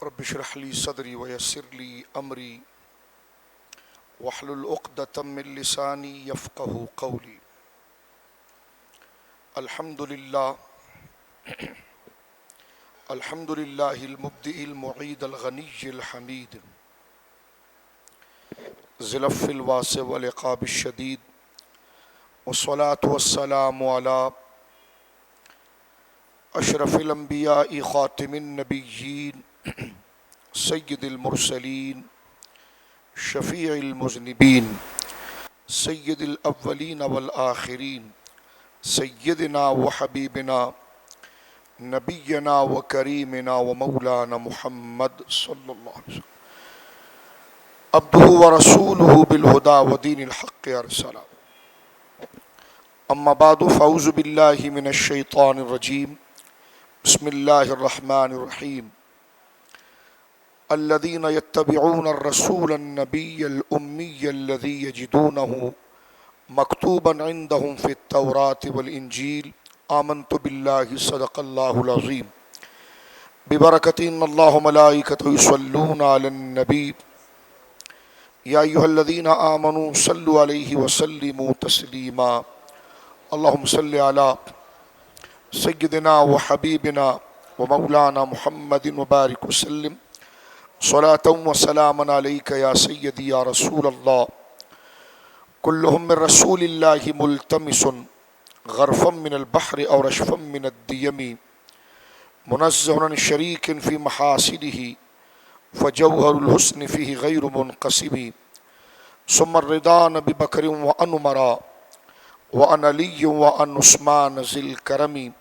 رب اشرح لي صدري ويسر لي أمري واحلل عقدة من لساني يفقه قولي. الحمد لله المبدئ المعيد الغني الحميد ذي العفو الواسع والعقاب الشديد، والصلاة والسلام على أشرف الأنبياء خاتم النبيين سيد المرسلين شفيع المذنبين سيد الأولين والآخرين سيدنا وحبيبنا نبينا وكريمنا ومولانا محمد صلى الله عليه وسلم عبده ورسوله بالهدى ودين الحق أرسله. أما بعد فأعوذ بالله من الشيطان الرجيم. بسم الله الرحمن الرحيم. الذين يتبعون الرسول النبي الأمي الذي يجدونه مكتوبا عندهم في التوراة والإنجيل آمنت بالله صدق الله العظيم. ببركة إن الله وملائكته يصلون على النبي يا أيها الذين آمنوا صلوا عليه وسلموا تسليما. اللهم صل على سيدنا وحبيبنا ومولانا محمد وبارك وسلم صلاة وسلاما عليك يا سيدي يا رسول الله. كلهم من رسول الله ملتمس غرفا من البحر أو رشفا من الديم منزه عن شريك في محاسنه فجوهر الحسن فيه غير منقسم. ثم الرضا بأبي بكر وعن عمر وعن علي وعن عثمان ذي الكرم.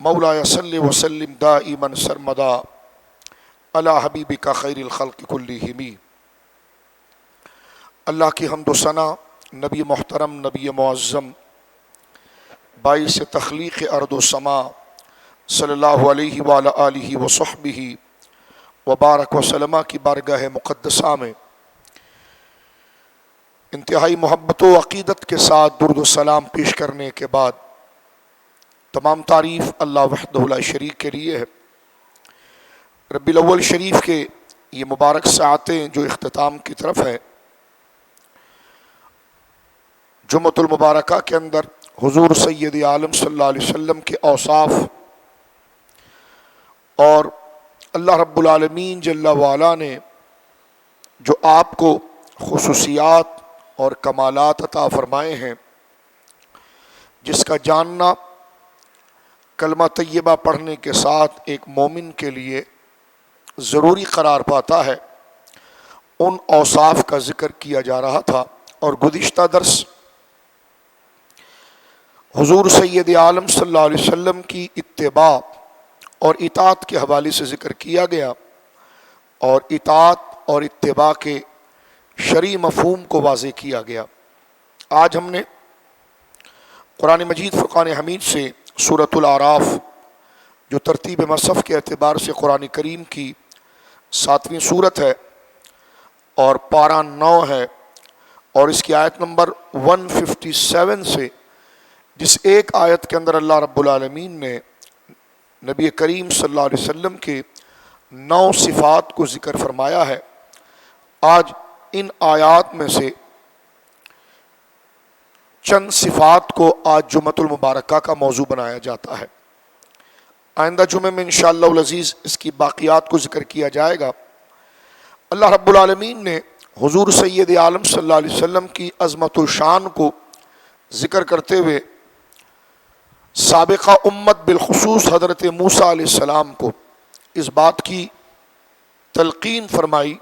مولاي صل وسلم دائما سرمدا على حبیبک خیر الخلق کلہم. اللہ کی حمد و ثنا نبی محترم نبی معظم باعث تخلیق ارض و سما صلی اللہ علیہ وآلہ آلہ وصحبہ وبارک وسلم کی بارگاہ مقدسہ میں انتہائی محبت و عقیدت کے ساتھ درود و سلام پیش کرنے کے بعد تمام تعریف اللہ وحدہ لا شریک کے لیے ہے. ربیع الاول شریف کے یہ مبارک ساعتیں جو اختتام کی طرف ہے، جمعۃ المبارکہ کے اندر حضور سید عالم صلی اللہ علیہ وسلم کے اوصاف اور اللہ رب العالمین جل وعلا نے جو آپ کو خصوصیات اور کمالات عطا فرمائے ہیں، جس کا جاننا کلمہ طیبہ پڑھنے کے ساتھ ایک مومن کے لیے ضروری قرار پاتا ہے، ان اوصاف کا ذکر کیا جا رہا تھا. اور گزشتہ درس حضور سید عالم صلی اللہ علیہ وسلم کی اتباع اور اطاعت کے حوالے سے ذکر کیا گیا، اور اطاعت اور اتباع کے شرعی مفہوم کو واضح کیا گیا. آج ہم نے قرآن مجید فرقان حمید سے سورۃ الاعراف، جو ترتیب مصحف کے اعتبار سے قرآن کریم کی 7ویں سورت ہے اور پارہ 9 ہے، اور اس کی آیت نمبر 157 سے جس ایک آیت کے اندر اللہ رب العالمین نے نبی کریم صلی اللہ علیہ وسلم کے 9 صفات کو ذکر فرمایا ہے، آج ان آیات میں سے چند صفات کو آج جمعۃ المبارکہ کا موضوع بنایا جاتا ہے. آئندہ جمعے میں انشاءاللہ العزیز اس کی باقیات کو ذکر کیا جائے گا. اللہ رب العالمین نے حضور سید عالم صلی اللہ علیہ وسلم کی عظمت و شان کو ذکر کرتے ہوئے سابقہ امت بالخصوص حضرت موسیٰ علیہ السلام کو اس بات کی تلقین فرمائی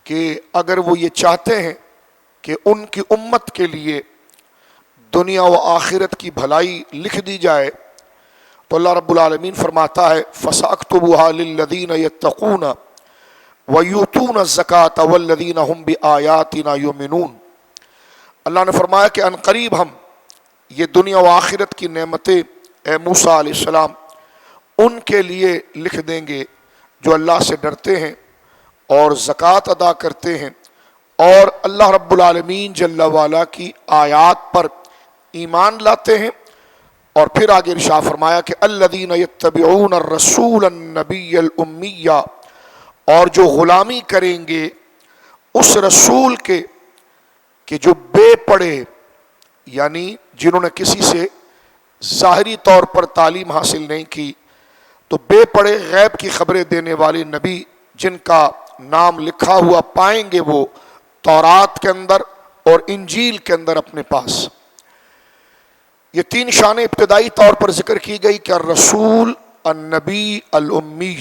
کہ اگر وہ یہ چاہتے ہیں کہ ان کی امت کے لیے دنیا و آخرت کی بھلائی لکھ دی جائے، تو اللہ رب العالمین فرماتا ہے فَسَأَكْتُبُهَا لِلَّذِينَ يَتَّقُونَ وَيُؤْتُونَ الزَّكَاةَ وَالَّذِينَ هُمْ بِآيَاتِنَا يُؤْمِنُونَ. اللہ نے فرمایا کہ ان قریب ہم یہ دنیا و آخرت کی نعمتیں اے موسیٰ علیہ السلام ان کے لیے لکھ دیں گے جو اللہ سے ڈرتے ہیں اور زکوٰۃ ادا کرتے ہیں اور اللہ رب العالمین جل وعلا کی آیات پر ایمان لاتے ہیں. اور پھر آگے ارشاد فرمایا کہ الذین یتبعون الرسول النبی الامی اور جو غلامی کریں گے اس رسول کے کہ جو بے پڑھے، یعنی جنہوں نے کسی سے ظاہری طور پر تعلیم حاصل نہیں کی، تو بے پڑھے غیب کی خبریں دینے والے نبی جن کا نام لکھا ہوا پائیں گے وہ تورات کے اندر اور انجیل کے اندر اپنے پاس۔ یہ تین شانیں ابتدائی طور پر ذکر کی گئی کہ الرسول النبی الامی،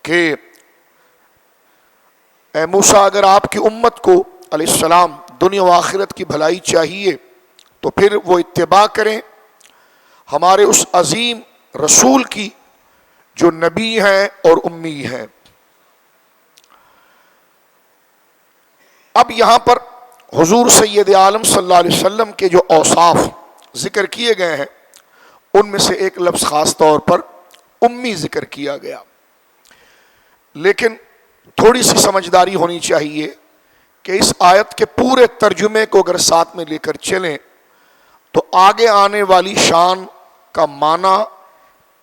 کہ اے موسیٰ اگر آپ کی امت کو علیہ السلام دنیا و آخرت کی بھلائی چاہیے تو پھر وہ اتباع کریں ہمارے اس عظیم رسول کی جو نبی ہیں اور امی ہیں۔ اب یہاں پر حضور سید عالم صلی اللہ علیہ وسلم کے جو اوصاف ذکر کیے گئے ہیں ان میں سے ایک لفظ خاص طور پر امی ذکر کیا گیا، لیکن تھوڑی سی سمجھداری ہونی چاہیے کہ اس آیت کے پورے ترجمے کو اگر ساتھ میں لے کر چلیں تو آگے آنے والی شان کا معنی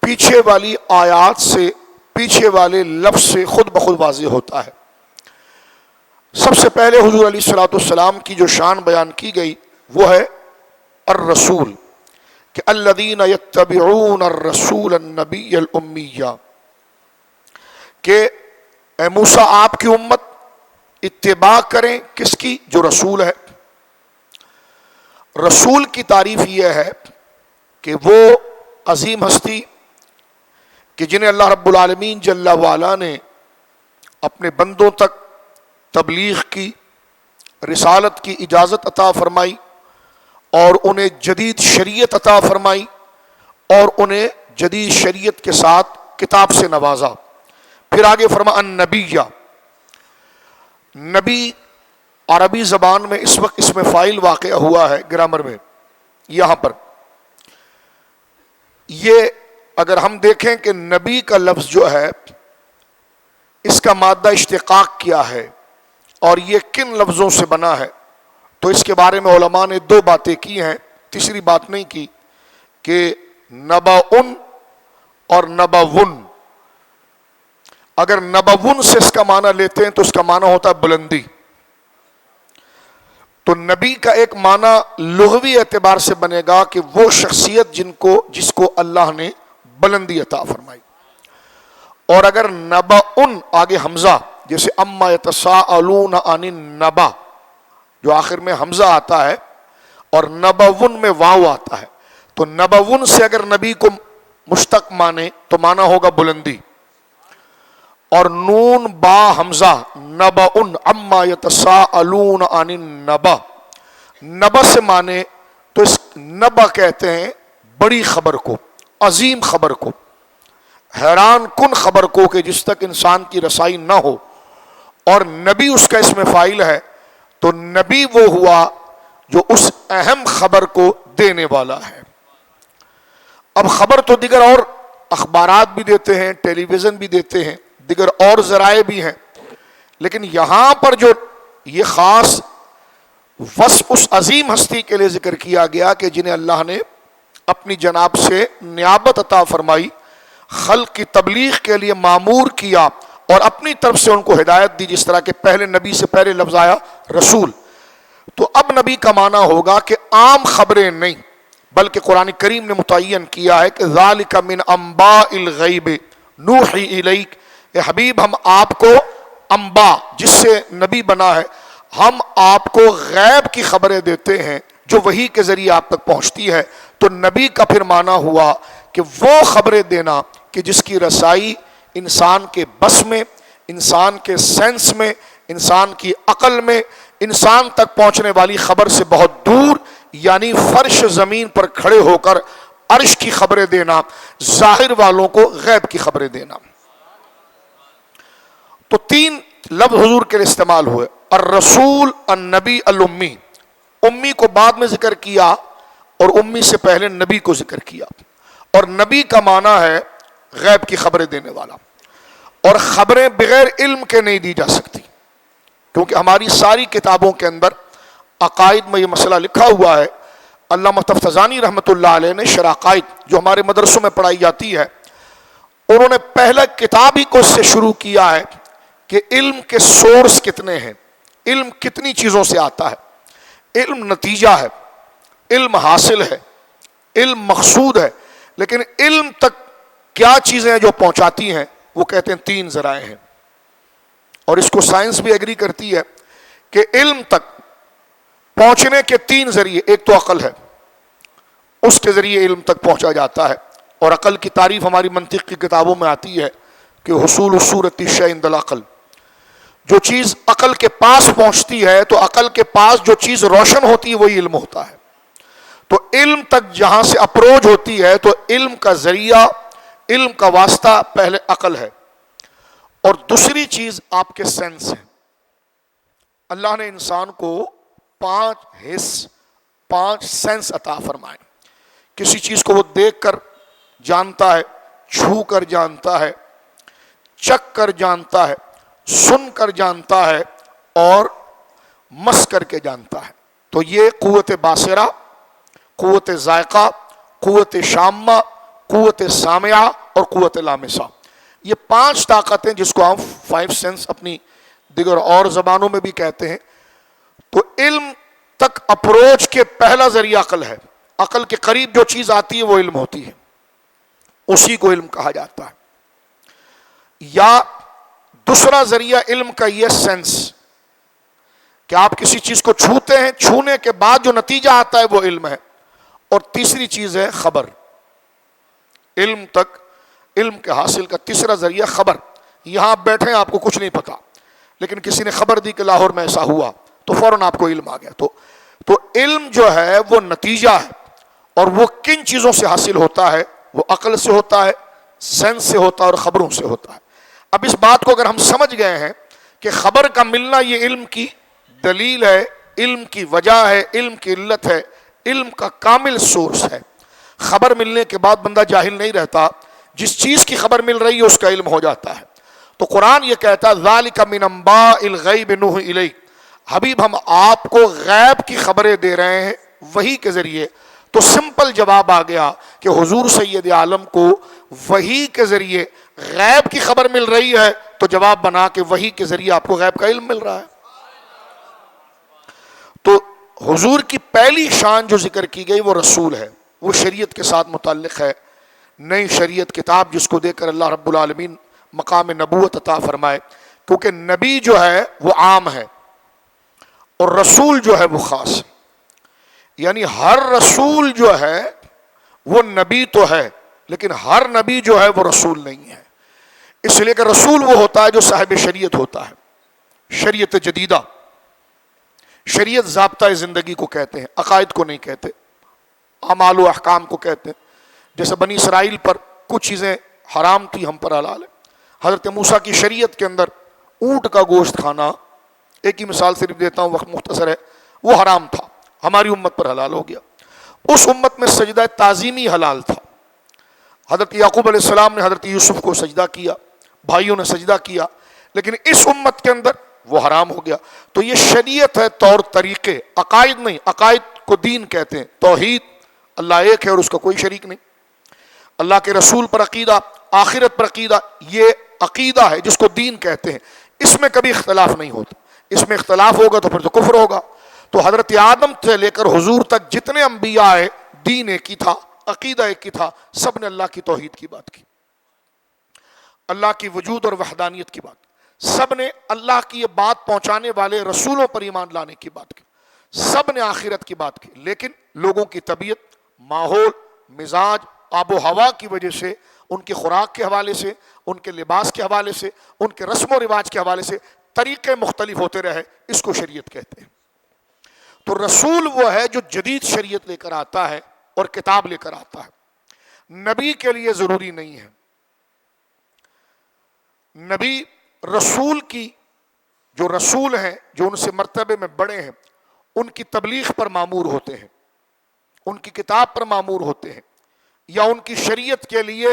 پیچھے والی آیات سے، پیچھے والے لفظ سے خود بخود واضح ہوتا ہے۔ سب سے پہلے حضور علیہ الصلوۃ والسلام کی جو شان بیان کی گئی وہ ہے الرسول، کہ الذین یتبعون الرسول النبی الامیہ، کہ اے موسیٰ آپ کی امت اتباع کریں کس کی؟ جو رسول ہے۔ رسول کی تعریف یہ ہے کہ وہ عظیم ہستی کہ جنہیں اللہ رب العالمین جل وعلا نے اپنے بندوں تک تبلیغ کی، رسالت کی اجازت عطا فرمائی اور انہیں جدید شریعت عطا فرمائی اور انہیں جدید شریعت کے ساتھ کتاب سے نوازا۔ پھر آگے فرما النبیہ، نبی عربی زبان میں اس وقت اس میں فاعل واقع ہوا ہے گرامر میں، یہاں پر یہ اگر ہم دیکھیں کہ نبی کا لفظ جو ہے اس کا مادہ اشتقاق کیا ہے اور یہ کن لفظوں سے بنا ہے، تو اس کے بارے میں علماء نے دو باتیں کی ہیں، تیسری بات نہیں کی، کہ نبأن اور نبون۔ اگر نبون سے اس کا معنی لیتے ہیں تو اس کا معنی ہوتا ہے بلندی، تو نبی کا ایک معنی لغوی اعتبار سے بنے گا کہ وہ شخصیت جس کو اللہ نے بلندی عطا فرمائی۔ اور اگر نبأن آگے حمزہ، جیسے اما یتساءلون عن النبأ جو آخر میں حمزہ آتا ہے اور نبون میں واو آتا ہے، تو نبون سے اگر نبی کو مشتق مانے تو معنی ہوگا بلندی، اور نون با حمزہ نبأن اما یتساءلون عن النبأ، نبا سے مانے تو اس نبا کہتے ہیں بڑی خبر کو، عظیم خبر کو، حیران کن خبر کو کہ جس تک انسان کی رسائی نہ ہو، اور نبی اس کا اسم فاعل ہے، تو نبی وہ ہوا جو اس اہم خبر کو دینے والا ہے۔ اب خبر تو دیگر اور اخبارات بھی دیتے ہیں، ٹیلی ویژن بھی دیتے ہیں، دیگر اور ذرائع بھی ہیں، لیکن یہاں پر جو یہ خاص وصف اس عظیم ہستی کے لیے ذکر کیا گیا کہ جنہیں اللہ نے اپنی جناب سے نیابت عطا فرمائی، خلق کی تبلیغ کے لیے معمور کیا اور اپنی طرف سے ان کو ہدایت دی، جس طرح کہ پہلے نبی سے پہلے لفظ آیا رسول، تو اب نبی کا معنی ہوگا کہ عام خبریں نہیں، بلکہ قرآن کریم نے متعین کیا ہے کہ ذالک من انباء الغیب نوحی الیک، اے حبیب ہم آپ کو انباء جس سے نبی بنا ہے، ہم آپ کو غیب کی خبریں دیتے ہیں جو وحی کے ذریعے آپ تک پہنچتی ہے۔ تو نبی کا پھر معنی ہوا کہ وہ خبریں دینا کہ جس کی رسائی انسان کے بس میں، انسان کے سینس میں، انسان کی عقل میں، انسان تک پہنچنے والی خبر سے بہت دور، یعنی فرش زمین پر کھڑے ہو کر عرش کی خبریں دینا، ظاہر والوں کو غیب کی خبریں دینا۔ تو تین لفظ حضور کے لیے استعمال ہوئے، الرسول النبی الامی، امی کو بعد میں ذکر کیا اور امی سے پہلے نبی کو ذکر کیا، اور نبی کا معنی ہے غیب کی خبریں دینے والا، اور خبریں بغیر علم کے نہیں دی جا سکتی، کیونکہ ہماری ساری کتابوں کے اندر عقائد میں یہ مسئلہ لکھا ہوا ہے۔ علامہ تفتزانی رحمۃ اللہ علیہ نے شرح عقائد جو ہمارے مدرسوں میں پڑھائی جاتی ہے، انہوں نے پہلا کتاب ہی کو اس سے شروع کیا ہے کہ علم کے سورس کتنے ہیں، علم کتنی چیزوں سے آتا ہے، علم نتیجہ ہے، علم حاصل ہے، علم مقصود ہے، لیکن علم تک کیا چیزیں ہیں جو پہنچاتی ہیں، وہ کہتے ہیں 3 ذرائع ہیں، اور اس کو سائنس بھی ایگری کرتی ہے کہ علم تک پہنچنے کے 3 ذریعے، ایک تو عقل ہے، اس کے ذریعے علم تک پہنچا جاتا ہے، اور عقل کی تعریف ہماری منطق کی کتابوں میں آتی ہے کہ حصول الصورۃ الشیء عند العقل، جو چیز عقل کے پاس پہنچتی ہے تو عقل کے پاس جو چیز روشن ہوتی ہے وہی علم ہوتا ہے، تو علم تک جہاں سے اپروچ ہوتی ہے تو علم کا ذریعہ، علم کا واسطہ پہلے عقل ہے، اور دوسری چیز آپ کے سینس ہے۔ اللہ نے انسان کو 5 حس، 5 سینس عطا فرمائے، کسی چیز کو وہ دیکھ کر جانتا ہے، چھو کر جانتا ہے، چکھ کر جانتا ہے، سن کر جانتا ہے، اور مس کر کے جانتا ہے، تو یہ قوت باصرہ، قوت ذائقہ، قوت شامہ، قوت سامعہ اور قوت لامسہ، یہ 5 طاقتیں جس کو ہم 5 سینس اپنی دیگر اور زبانوں میں بھی کہتے ہیں۔ تو علم تک اپروچ کے پہلا ذریعہ عقل ہے، عقل کے قریب جو چیز آتی ہے وہ علم ہوتی ہے، اسی کو علم کہا جاتا ہے۔ یا دوسرا ذریعہ علم کا یہ سینس کہ آپ کسی چیز کو چھوتے ہیں، چھونے کے بعد جو نتیجہ آتا ہے وہ علم ہے، اور تیسری چیز ہے خبر، علم تک، علم کے حاصل کا تیسرا ذریعہ خبر، یہاں آپ بیٹھے ہیں آپ کو کچھ نہیں پتا، لیکن کسی نے خبر دی کہ لاہور میں ایسا ہوا تو فوراً آپ کو علم آ گیا، تو علم جو ہے وہ نتیجہ ہے، اور وہ کن چیزوں سے حاصل ہوتا ہے، وہ عقل سے ہوتا ہے، سینس سے ہوتا ہے اور خبروں سے ہوتا ہے۔ اب اس بات کو اگر ہم سمجھ گئے ہیں کہ خبر کا ملنا یہ علم کی دلیل ہے، علم کی وجہ ہے، علم کی علت ہے، علم کا کامل سورس ہے، خبر ملنے کے بعد بندہ جاہل نہیں رہتا، جس چیز کی خبر مل رہی ہے اس کا علم ہو جاتا ہے۔ تو قرآن یہ کہتا ہے ذالک من انباء الغیب نوحی الیک، حبیب ہم آپ کو غیب کی خبریں دے رہے ہیں وحی کے ذریعے۔ تو سمپل جواب آ گیا کہ حضور سید عالم کو وحی کے ذریعے غیب کی خبر مل رہی ہے، تو جواب بنا کہ وحی کے ذریعے آپ کو غیب کا علم مل رہا ہے۔ تو حضور کی پہلی شان جو ذکر کی گئی وہ رسول ہے، وہ شریعت کے ساتھ متعلق ہے، نئی شریعت کتاب جس کو دے کر اللہ رب العالمین مقام نبوت عطا فرمائے، کیونکہ نبی جو ہے وہ عام ہے اور رسول جو ہے وہ خاص ہے، یعنی ہر رسول جو ہے وہ نبی تو ہے لیکن ہر نبی جو ہے وہ رسول نہیں ہے، اس لیے کہ رسول وہ ہوتا ہے جو صاحب شریعت ہوتا ہے، شریعت جدیدہ، شریعت ضابطہ زندگی کو کہتے ہیں، عقائد کو نہیں کہتے، اعمال و احکام کو کہتے ہیں۔ جیسے بنی اسرائیل پر کچھ چیزیں حرام تھی، ہم پر حلال ہے۔ حضرت موسیٰ کی شریعت کے اندر اونٹ کا گوشت کھانا، ایک ہی مثال صرف دیتا ہوں، وقت مختصر ہے، وہ حرام تھا، ہماری امت پر حلال ہو گیا۔ اس امت میں سجدہ تعظیمی حلال تھا، حضرت یعقوب علیہ السلام نے حضرت یوسف کو سجدہ کیا، بھائیوں نے سجدہ کیا، لیکن اس امت کے اندر وہ حرام ہو گیا۔ تو یہ شریعت ہے، طور طریقے، عقائد نہیں، عقائد کو دین کہتے ہیں۔ توحید، اللہ ایک ہے اور اس کا کوئی شریک نہیں، اللہ کے رسول پر عقیدہ، آخرت پر عقیدہ، یہ عقیدہ ہے جس کو دین کہتے ہیں، اس میں کبھی اختلاف نہیں ہوتا، اس میں اختلاف ہوگا تو پھر تو کفر ہوگا۔ تو حضرت آدم سے لے کر حضور تک جتنے انبیاء آئے، دین ایک ہی تھا، عقیدہ ایک ہی تھا، سب نے اللہ کی توحید کی بات کی، اللہ کی وجود اور وحدانیت کی بات، سب نے اللہ کی یہ بات پہنچانے والے رسولوں پر ایمان لانے کی بات کی، سب نے آخرت کی بات کی، لیکن لوگوں کی طبیعت، ماحول، مزاج، آب و ہوا کی وجہ سے، ان کی خوراک کے حوالے سے، ان کے لباس کے حوالے سے، ان کے رسم و رواج کے حوالے سے طریقے مختلف ہوتے رہے، اس کو شریعت کہتے ہیں۔ تو رسول وہ ہے جو جدید شریعت لے کر آتا ہے اور کتاب لے کر آتا ہے، نبی کے لیے ضروری نہیں ہے۔ نبی رسول کی، جو رسول ہیں، جو ان سے مرتبے میں بڑے ہیں، ان کی تبلیغ پر مامور ہوتے ہیں، ان کی کتاب پر مامور ہوتے ہیں، یا ان کی شریعت کے لیے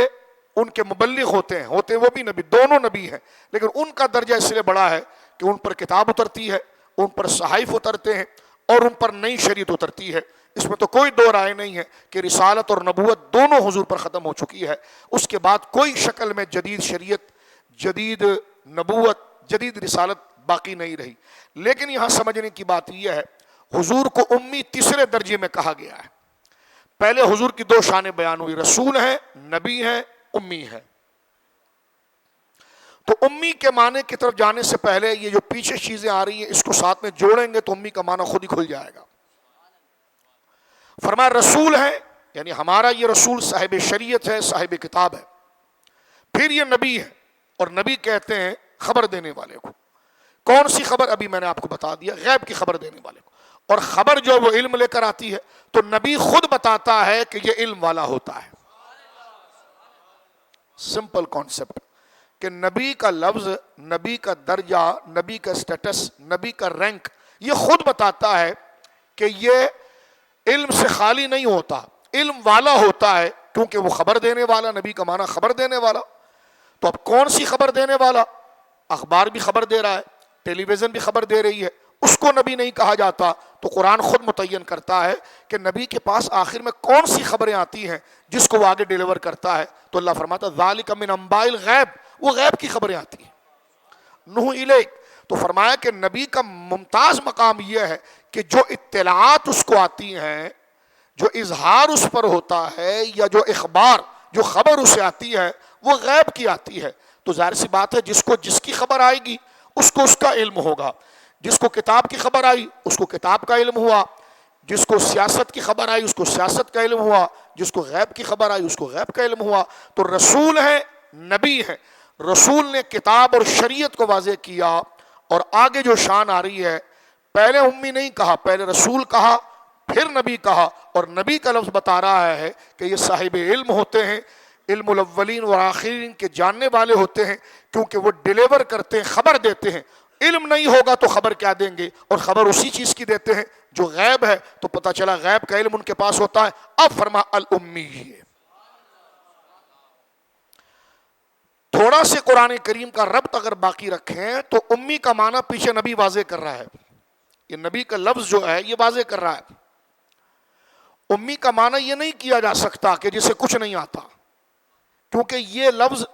ان کے مبلغ ہوتے ہیں وہ بھی نبی، دونوں نبی ہیں، لیکن ان کا درجہ اس لیے بڑا ہے کہ ان پر کتاب اترتی ہے، ان پر صحائف اترتے ہیں اور ان پر نئی شریعت اترتی ہے، اس میں تو کوئی دو رائے نہیں ہے کہ رسالت اور نبوت دونوں حضور پر ختم ہو چکی ہے. اس کے بعد کوئی شکل میں جدید شریعت، جدید نبوت، جدید رسالت باقی نہیں رہی. لیکن یہاں سمجھنے کی بات یہ ہے، حضور کو امی تیسرے درجے میں کہا گیا ہے. پہلے حضور کی دو شانیں بیان ہوئی، رسول ہیں، نبی ہیں، امی ہیں. تو امی کے معنی کی طرف جانے سے پہلے یہ جو پیچھے چیزیں آ رہی ہیں اس کو ساتھ میں جوڑیں گے تو امی کا معنی خود ہی کھل جائے گا. فرمایا رسول ہے، یعنی ہمارا یہ رسول صاحب شریعت ہے، صاحب کتاب ہے. پھر یہ نبی ہے، اور نبی کہتے ہیں خبر دینے والے کو. کون سی خبر؟ ابھی میں نے آپ کو بتا دیا، غیب کی خبر دینے والے کو. اور خبر جو وہ علم لے کر آتی ہے تو نبی خود بتاتا ہے کہ یہ علم والا ہوتا ہے. سمپل کانسیپٹ کہ نبی کا لفظ، نبی کا درجہ، نبی کا سٹیٹس، نبی کا رینک یہ خود بتاتا ہے کہ یہ علم سے خالی نہیں ہوتا، علم والا ہوتا ہے، کیونکہ وہ خبر دینے والا. نبی کا معنی خبر دینے والا. تو اب کون سی خبر دینے والا؟ اخبار بھی خبر دے رہا ہے، ٹیلی ویژن بھی خبر دے رہی ہے، اس کو نبی نہیں کہا جاتا. تو قرآن خود متعین کرتا ہے کہ نبی کے پاس آخر میں کون سی خبریں آتی ہیں جس کو وہ آگے ڈیلیور کرتا ہے. تو اللہ فرماتا ذالک من انباء الغیب، وہ غیب کی خبریں آتی ہیں. نوح الیک، تو فرمایا کہ نبی کا ممتاز مقام یہ ہے کہ جو اطلاعات اس کو آتی ہیں، جو اظہار اس پر ہوتا ہے، یا جو اخبار، جو خبر اسے آتی ہے وہ غیب کی آتی ہے. تو ظاہر سی بات ہے جس کو جس کی خبر آئے گی اس کو اس کا علم ہوگا. جس کو کتاب کی خبر آئی اس کو کتاب کا علم ہوا، جس کو سیاست کی خبر آئی اس کو سیاست کا علم ہوا، جس کو غیب کی خبر آئی اس کو غیب کا علم ہوا. تو رسول ہے، نبی ہے. رسول نے کتاب اور شریعت کو واضح کیا. اور آگے جو شان آ رہی ہے، پہلے امی نہیں کہا، پہلے رسول کہا، پھر نبی کہا. اور نبی کا لفظ بتا رہا ہے کہ یہ صاحب علم ہوتے ہیں، علم الاولین والآخرین کے جاننے والے ہوتے ہیں، کیونکہ وہ ڈیلیور کرتے ہیں، خبر دیتے ہیں. علم نہیں ہوگا تو خبر کیا دیں گے؟ اور خبر اسی چیز کی دیتے ہیں جو غیب ہے. تو پتہ چلا غیب کا علم ان کے پاس ہوتا ہے. اب فرما الامی. تھوڑا سے قرآن کریم کا ربط اگر باقی رکھیں تو امی کا معنی پیچھے نبی واضح کر رہا ہے. یہ نبی کا لفظ جو ہے یہ واضح کر رہا ہے. امی کا معنی یہ نہیں کیا جا سکتا کہ جسے کچھ نہیں آتا، کیونکہ یہ لفظ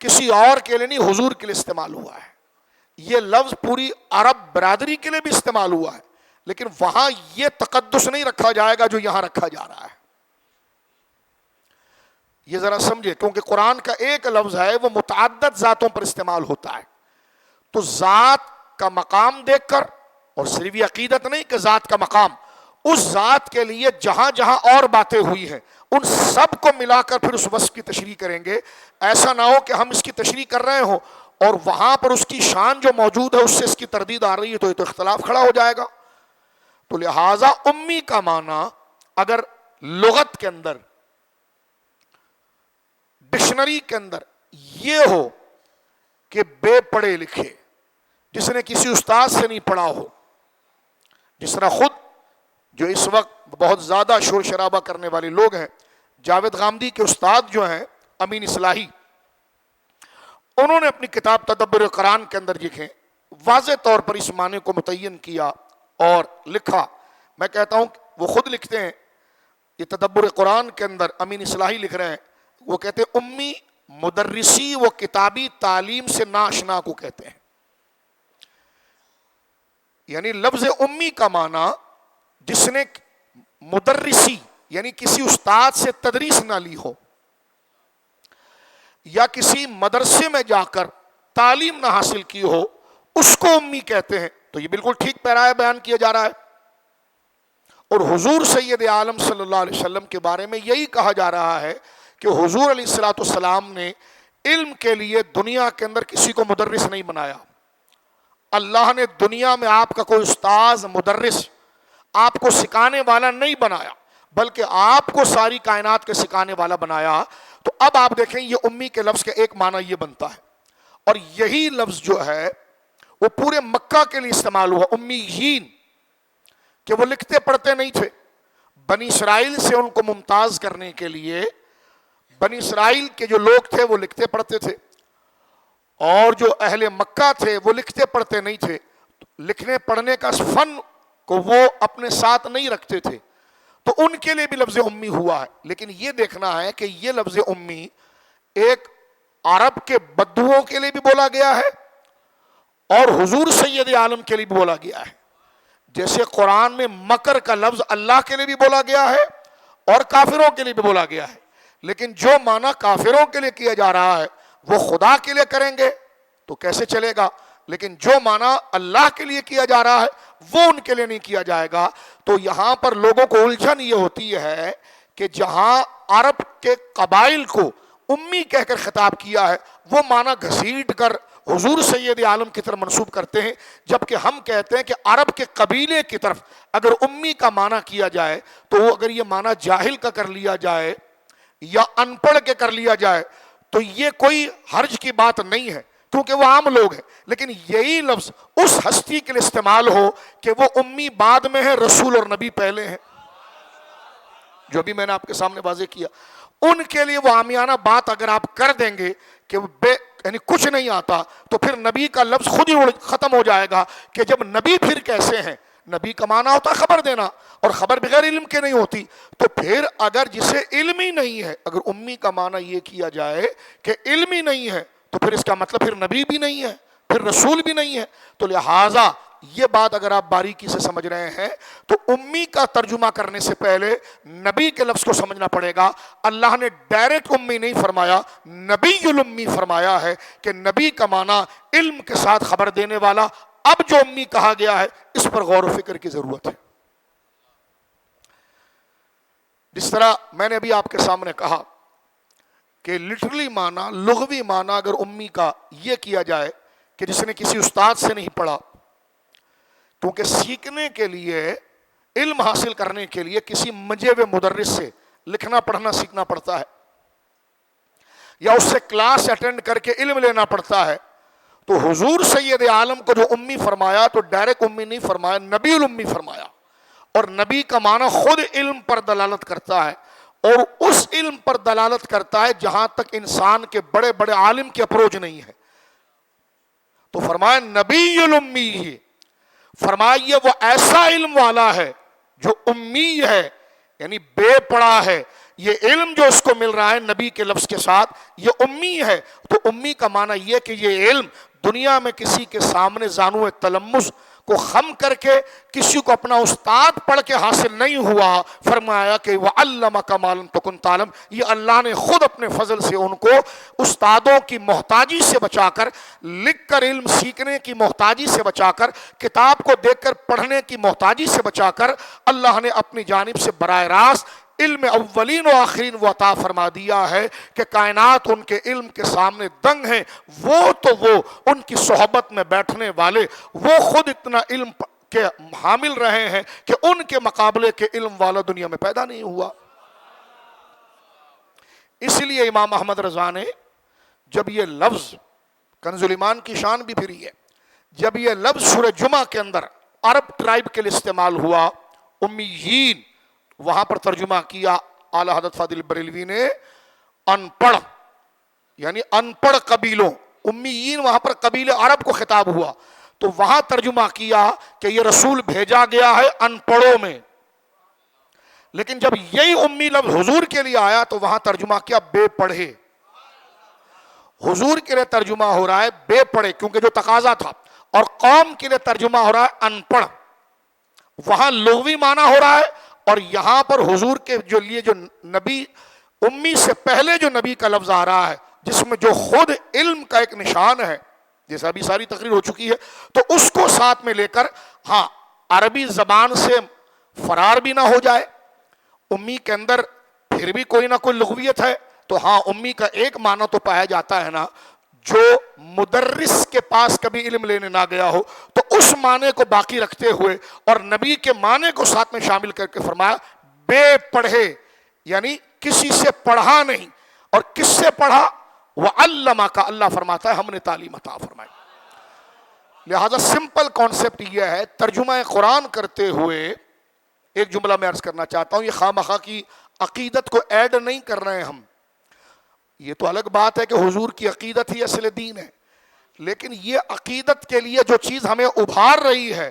کسی اور کے لیے نہیں، حضور کے لیے استعمال ہوا ہے. یہ لفظ پوری عرب برادری کے لیے بھی استعمال ہوا ہے، لیکن وہاں یہ تقدس نہیں رکھا جائے گا جو یہاں رکھا جا رہا ہے. یہ ذرا سمجھے، کیونکہ قرآن کا ایک لفظ ہے وہ متعدد ذاتوں پر استعمال ہوتا ہے. تو ذات کا مقام دیکھ کر، اور صرف یہ عقیدت نہیں کہ ذات کا مقام، اس ذات کے لیے جہاں جہاں اور باتیں ہوئی ہیں ان سب کو ملا کر پھر اس وصف کی تشریح کریں گے. ایسا نہ ہو کہ ہم اس کی تشریح کر رہے ہوں اور وہاں پر اس کی شان جو موجود ہے اس سے اس کی تردید آ رہی ہے، تو یہ تو اختلاف کھڑا ہو جائے گا. تو لہٰذا امی کا معنی اگر لغت کے اندر، ڈکشنری کے اندر یہ ہو کہ بے پڑھے لکھے، جس نے کسی استاد سے نہیں پڑھا ہو، جس طرح خود جو اس وقت بہت زیادہ شور شرابہ کرنے والے لوگ ہیں، جاوید غامدی کے استاد جو ہیں امین اصلاحی، انہوں نے اپنی کتاب تدبر قرآن کے اندر لکھے، واضح طور پر اس معنی کو متعین کیا اور لکھا. میں کہتا ہوں وہ خود لکھتے ہیں، یہ تدبر قرآن کے اندر امین اصلاحی لکھ رہے ہیں، وہ کہتے ہیں امی مدرسی و کتابی تعلیم سے ناشنا کو کہتے ہیں. یعنی لفظ امی کا معنی جس نے مدرسی یعنی کسی استاد سے تدریس نہ لی ہو، یا کسی مدرسے میں جا کر تعلیم نہ حاصل کی ہو، اس کو امی کہتے ہیں. تو یہ بالکل ٹھیک پیرایہ بیان کیا جا رہا ہے. اور حضور سید عالم صلی اللہ علیہ وسلم کے بارے میں یہی کہا جا رہا ہے کہ حضور علیہ الصلوۃ والسلام نے علم کے لیے دنیا کے اندر کسی کو مدرس نہیں بنایا. اللہ نے دنیا میں آپ کا کوئی استاذ، مدرس، آپ کو سکھانے والا نہیں بنایا، بلکہ آپ کو ساری کائنات کے سکھانے والا بنایا. تو اب آپ دیکھیں یہ امی کے لفظ کا ایک معنی یہ بنتا ہے. اور یہی لفظ جو ہے وہ پورے مکہ کے لیے استعمال ہوا، امیین، کہ وہ لکھتے پڑھتے نہیں تھے. بنی اسرائیل سے ان کو ممتاز کرنے کے لیے بنی اسرائیل کے جو لوگ تھے وہ لکھتے پڑھتے تھے، اور جو اہل مکہ تھے وہ لکھتے پڑھتے نہیں تھے. لکھنے پڑھنے کا فن کو وہ اپنے ساتھ نہیں رکھتے تھے. تو ان کے لیے بھی لفظ امی ہوا ہے. لیکن یہ دیکھنا ہے کہ یہ لفظ امی ایک عرب کے بدوؤں کے لیے بھی بولا گیا ہے اور حضور سید عالم کے لیے بھی بولا گیا ہے. جیسے قرآن میں مکر کا لفظ اللہ کے لیے بھی بولا گیا ہے اور کافروں کے لیے بھی بولا گیا ہے. لیکن جو معنی کافروں کے لیے کیا جا رہا ہے وہ خدا کے لیے کریں گے تو کیسے چلے گا, لیکن جو معنی اللہ کے لیے کیا جا رہا ہے وہ ان کے لیے نہیں کیا جائے گا. تو یہاں پر لوگوں کو الجھن یہ ہوتی ہے کہ جہاں عرب کے قبائل کو امی کہہ کر خطاب کیا ہے وہ معنی گھسیٹ کر حضور سید عالم کی طرف منسوب کرتے ہیں, جبکہ ہم کہتے ہیں کہ عرب کے قبیلے کی طرف اگر امی کا معنی کیا جائے تو وہ اگر یہ معنی جاہل کا کر لیا جائے یا ان پڑھ کے کر لیا جائے تو یہ کوئی حرج کی بات نہیں ہے کیونکہ وہ عام لوگ ہیں. لیکن یہی لفظ اس ہستی کے لیے استعمال ہو کہ وہ امی بعد میں ہے, رسول اور نبی پہلے ہیں, جو بھی میں نے آپ کے سامنے واضح کیا, ان کے لیے وہ عامیانہ بات اگر آپ کر دیں گے کہ یعنی کچھ نہیں آتا تو پھر نبی کا لفظ خود ہی ختم ہو جائے گا کہ جب نبی پھر کیسے ہیں. نبی کا معنی ہوتا ہے خبر دینا اور خبر بغیر علم کے نہیں ہوتی. تو پھر اگر جسے علم ہی نہیں ہے, اگر امی کا معنی یہ کیا جائے کہ علم ہی نہیں ہے تو پھر اس کا مطلب پھر نبی بھی نہیں ہے, پھر رسول بھی نہیں ہے. تو لہٰذا یہ بات اگر آپ باریکی سے سمجھ رہے ہیں تو امی کا ترجمہ کرنے سے پہلے نبی کے لفظ کو سمجھنا پڑے گا. اللہ نے ڈائریکٹ امی نہیں فرمایا, نبی الامی فرمایا ہے کہ نبی کا معنی علم کے ساتھ خبر دینے والا. اب جو امی کہا گیا ہے اس پر غور و فکر کی ضرورت ہے. جس طرح میں نے ابھی آپ کے سامنے کہا کہ لٹرلی معنی, لغوی معنی اگر امی کا یہ کیا جائے کہ جس نے کسی استاد سے نہیں پڑھا, کیونکہ سیکھنے کے لیے, علم حاصل کرنے کے لیے کسی منجے ہوئے مدرس سے لکھنا پڑھنا سیکھنا پڑتا ہے یا اس سے کلاس اٹینڈ کر کے علم لینا پڑتا ہے. تو حضور سید عالم کو جو امی فرمایا تو ڈائریکٹ امی نہیں فرمایا, نبی الامی فرمایا. اور نبی کا معنی خود علم پر دلالت کرتا ہے اور اس علم پر دلالت کرتا ہے جہاں تک انسان کے بڑے بڑے عالم کی اپروچ نہیں ہے. تو فرمایا نبی الامی, فرمائیے وہ ایسا علم والا ہے جو امی ہے یعنی بے پڑھا ہے. یہ علم جو اس کو مل رہا ہے نبی کے لفظ کے ساتھ یہ امی ہے. تو امی کا معنی یہ کہ یہ علم دنیا میں کسی کے سامنے زانو تلمس کو خم کر کے کسی کو اپنا استاد پڑھ کے حاصل نہیں ہوا. فرمایا کہ وَعَلَّمَكَ مَا لَمْ تَكُنْ تَعْلَمْ, یہ اللہ نے خود اپنے فضل سے ان کو استادوں کی محتاجی سے بچا کر, لکھ کر علم سیکھنے کی محتاجی سے بچا کر, کتاب کو دیکھ کر پڑھنے کی محتاجی سے بچا کر اللہ نے اپنی جانب سے براہ راست علم اولین و آخرین وہ عطا فرما دیا ہے کہ کائنات ان کے علم کے سامنے دنگ ہیں. وہ ان کی صحبت میں بیٹھنے والے وہ خود اتنا علم کے حامل رہے ہیں کہ ان کے مقابلے کے علم والا دنیا میں پیدا نہیں ہوا. اس لیے امام احمد رضا نے جب یہ لفظ, کنز الایمان کی شان بھی پھری ہے, جب یہ لفظ سورہ جمعہ کے اندر عرب ٹرائب کے لیے استعمال ہوا امیین, وہاں پر ترجمہ کیا اعلی حضرت فاضل بریلوی نے ان پڑھ, یعنی ان پڑھ قبیلوں, امیین وہاں پر قبیل عرب کو خطاب ہوا. تو وہاں ترجمہ کیا کہ یہ رسول بھیجا گیا ہے ان پڑھوں میں. لیکن جب یہی امی لفظ حضور کے لیے آیا تو وہاں ترجمہ کیا بے پڑھے. حضور کے لیے ترجمہ ہو رہا ہے بے پڑھے کیونکہ جو تقاضا تھا, اور قوم کے لیے ترجمہ ہو رہا ہے ان پڑھ. وہاں لغوی معنی ہو رہا ہے اور یہاں پر حضور کے جو لیے جو نبی امی سے پہلے جو نبی کا لفظ آ رہا ہے جس میں جو خود علم کا ایک نشان ہے, جیسا ابھی ساری تقریر ہو چکی ہے, تو اس کو ساتھ میں لے کر, ہاں عربی زبان سے فرار بھی نہ ہو جائے, امی کے اندر پھر بھی کوئی نہ کوئی لغویت ہے, تو ہاں امی کا ایک معنی تو پایا جاتا ہے نا جو مدرس کے پاس کبھی علم لینے نہ گیا ہو, تو اس معنی کو باقی رکھتے ہوئے اور نبی کے معنی کو ساتھ میں شامل کر کے فرمایا بے پڑھے, یعنی کسی سے پڑھا نہیں. اور کس سے پڑھا؟ وَعَلَّمَكَ, اللہ فرماتا ہے ہم نے تعلیم عطا فرمائی. لہذا سمپل کانسیپٹ یہ ہے, ترجمہ قرآن کرتے ہوئے ایک جملہ میں عرض کرنا چاہتا ہوں, یہ خواہ کی عقیدت کو ایڈ نہیں کر رہے ہیں ہم, یہ تو الگ بات ہے کہ حضور کی عقیدت ہی اصل دین ہے, لیکن یہ عقیدت کے لیے جو چیز ہمیں ابھار رہی ہے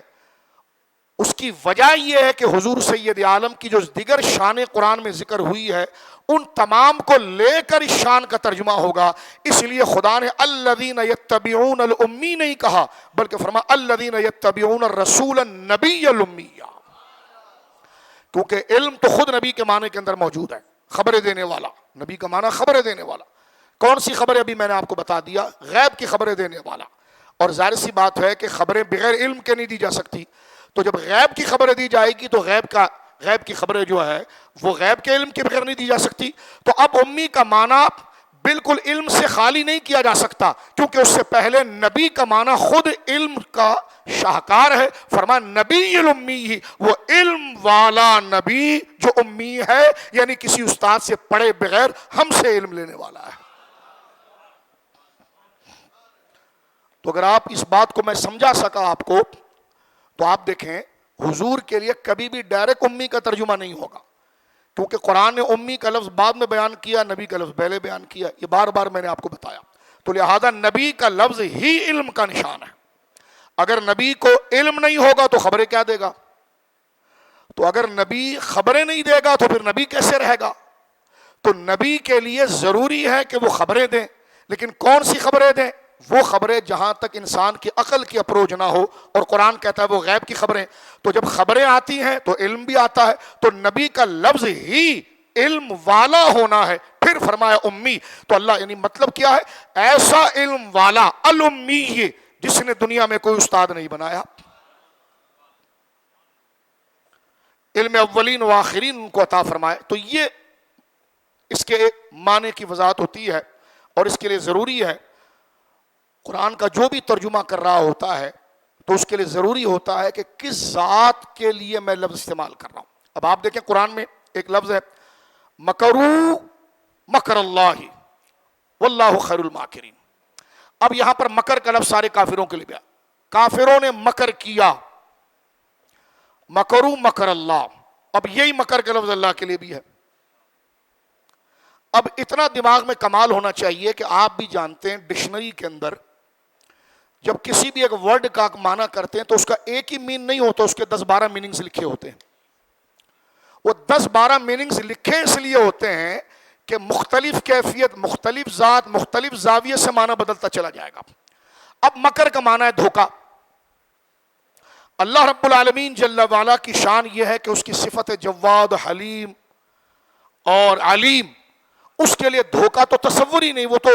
اس کی وجہ یہ ہے کہ حضور سید عالم کی جو دیگر شان قرآن میں ذکر ہوئی ہے ان تمام کو لے کر اس شان کا ترجمہ ہوگا. اس لیے خدا نے الذین یتبعون الامی نہیں کہا بلکہ فرمایا الذین یتبعون الرسول النبی الامی، کیونکہ علم تو خود نبی کے معنی کے اندر موجود ہے، خبریں دینے والا. نبی کا معنی خبریں دینے والا. کون سی خبریں؟ ابھی میں نے آپ کو بتا دیا، غیب کی خبریں دینے والا. اور ظاہر سی بات ہے کہ خبریں بغیر علم کے نہیں دی جا سکتی، تو جب غیب کی خبریں دی جائے گی تو غیب کی خبریں جو ہے وہ غیب کے علم کے بغیر نہیں دی جا سکتی. تو اب امی کا معنی بالکل علم سے خالی نہیں کیا جا سکتا، کیونکہ اس سے پہلے نبی کا معنی خود علم کا شاہکار ہے. فرمایا نبی الامی ہی، وہ علم والا نبی جو امی ہے، یعنی کسی استاد سے پڑھے بغیر ہم سے علم لینے والا ہے. تو اگر آپ اس بات کو میں سمجھا سکا آپ کو، تو آپ دیکھیں حضور کے لیے کبھی بھی ڈائریکٹ امی کا ترجمہ نہیں ہوگا، کیونکہ قرآن نے امی کا لفظ بعد میں بیان کیا، نبی کا لفظ پہلے بیان کیا. یہ بار بار میں نے آپ کو بتایا. تو لہذا نبی کا لفظ ہی علم کا نشان ہے. اگر نبی کو علم نہیں ہوگا تو خبریں کیا دے گا؟ تو اگر نبی خبریں نہیں دے گا تو پھر نبی کیسے رہے گا؟ تو نبی کے لیے ضروری ہے کہ وہ خبریں دیں، لیکن کون سی خبریں دیں؟ وہ خبریں جہاں تک انسان کی عقل کی اپروچ نہ ہو، اور قرآن کہتا ہے وہ غیب کی خبریں. تو جب خبریں آتی ہیں تو علم بھی آتا ہے. تو نبی کا لفظ ہی علم والا ہونا ہے. پھر فرمایا امی، تو اللہ یعنی مطلب کیا ہے؟ ایسا علم والا الامی، جس نے دنیا میں کوئی استاد نہیں بنایا. علم اولین و آخرین ان کو عطا فرمائے. تو یہ اس کے معنی کی وضاحت ہوتی ہے، اور اس کے لیے ضروری ہے قرآن کا جو بھی ترجمہ کر رہا ہوتا ہے تو اس کے لیے ضروری ہوتا ہے کہ کس ذات کے لیے میں لفظ استعمال کر رہا ہوں. اب آپ دیکھیں قرآن میں ایک لفظ ہے مکروا مکر اللہ واللہ خیر الماکرین. اب یہاں پر مکر کا لفظ سارے کافروں کے لیے بھی، کافروں نے مکر کیا، مکروا مکر اللہ. اب یہی مکر کا لفظ اللہ کے لیے بھی ہے. اب اتنا دماغ میں کمال ہونا چاہیے کہ آپ بھی جانتے ہیں ڈکشنری کے اندر جب کسی بھی ایک ورڈ کا معنی کرتے ہیں تو اس کا ایک ہی مین نہیں ہوتا، اس کے 10-12 میننگز لکھے ہوتے ہیں. وہ 10-12 میننگز لکھے اس لیے ہوتے ہیں کہ مختلف کیفیت، مختلف ذات، مختلف زاویے سے معنی بدلتا چلا جائے گا. اب مکر کا معنی ہے دھوکہ. اللہ رب العالمین جل وعلا کی شان یہ ہے کہ اس کی صفت جواد، حلیم اور علیم. اس کے لیے دھوکہ تو تصور ہی نہیں، وہ تو